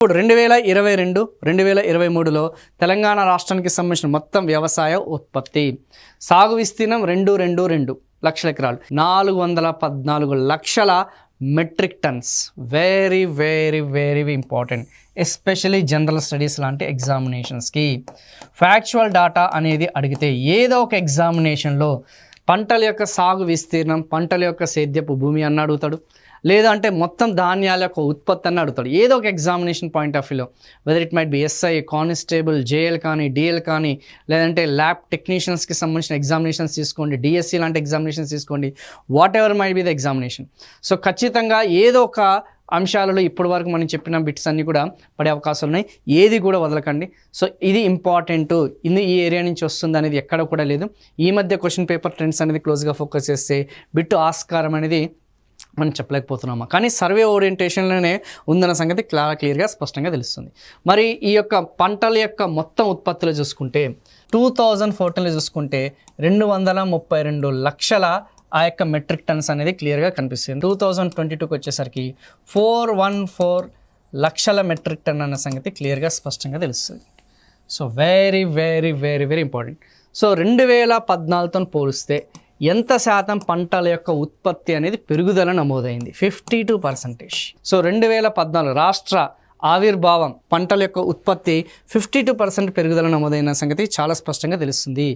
ఇప్పుడు 2022-2023లో తెలంగాణ రాష్ట్రానికి సంబంధించిన మొత్తం వ్యవసాయ ఉత్పత్తి సాగు విస్తీర్ణం 222 లక్షల ఎకరాలు 414 లక్షల metric tons. Very very very important, especially general studies లాంటి ఎగ్జామినేషన్స్కి. ఫ్యాక్చువల్ డాటా అనేది అడిగితే ఏదో ఒక ఎగ్జామినేషన్లో పంటల యొక్క సాగు విస్తీర్ణం, పంటల యొక్క సేద్యపు భూమి అన్న అడుగుతాడు, లేదా అంటే మొత్తం ధాన్యాల యొక్క ఉత్పత్తి అని అడుగుతాడు. ఏదో ఒక ఎగ్జామినేషన్ పాయింట్ ఆఫ్ వ్యూలో, whether it might be SI, constable, JL కానీ, డిఎల్ కానీ, లేదంటే ల్యాబ్ టెక్నీషియన్స్కి సంబంధించిన ఎగ్జామినేషన్స్ తీసుకోండి, డిఎస్సి లాంటి ఎగ్జామినేషన్స్ తీసుకోండి, what ever might be the examination. So ఖచ్చితంగా ఏదో ఒక అంశాలలో ఇప్పటి వరకు మనం చెప్పిన బిట్స్ అన్నీ కూడా పడే అవకాశాలు ఉన్నాయి. ఏది కూడా వదలకండి. సో ఇది ఇంపార్టెంట్, ఇది ఈ ఏరియా నుంచి వస్తుంది అనేది ఎక్కడ కూడా లేదు. ఈ మధ్య క్వశ్చన్ పేపర్ ట్రెండ్స్ అనేది క్లోజ్గా ఫోకస్ చేస్తే బిట్టు ఆస్కారం అనేది మనం చెప్పలేకపోతున్నామా, కానీ సర్వే ఓరియంటేషన్లోనే ఉందన్న సంగతి క్లియర్గా స్పష్టంగా తెలుస్తుంది. మరి ఈ యొక్క పంటల యొక్క మొత్తం ఉత్పత్తులు చూసుకుంటే 2014లో చూసుకుంటే 232 లక్షల ఆ యొక్క మెట్రిక్ టన్స్ అనేది క్లియర్గా కనిపిస్తుంది. 2022కి వచ్చేసరికి 414 లక్షల మెట్రిక్ టన్ అన్న సంగతి క్లియర్గా స్పష్టంగా తెలుస్తుంది. So very very very very important. So 2014తో పోలిస్తే ఎంత శాతం పంటల యొక్క ఉత్పత్తి అనేది పెరుగుదల నమోదైంది? 52%. సో 2014 రాష్ట్ర ఆవిర్భావం పంటల యొక్క ఉత్పత్తి 52% పెరుగుదల నమోదైన సంగతి చాలా స్పష్టంగా తెలుస్తుంది.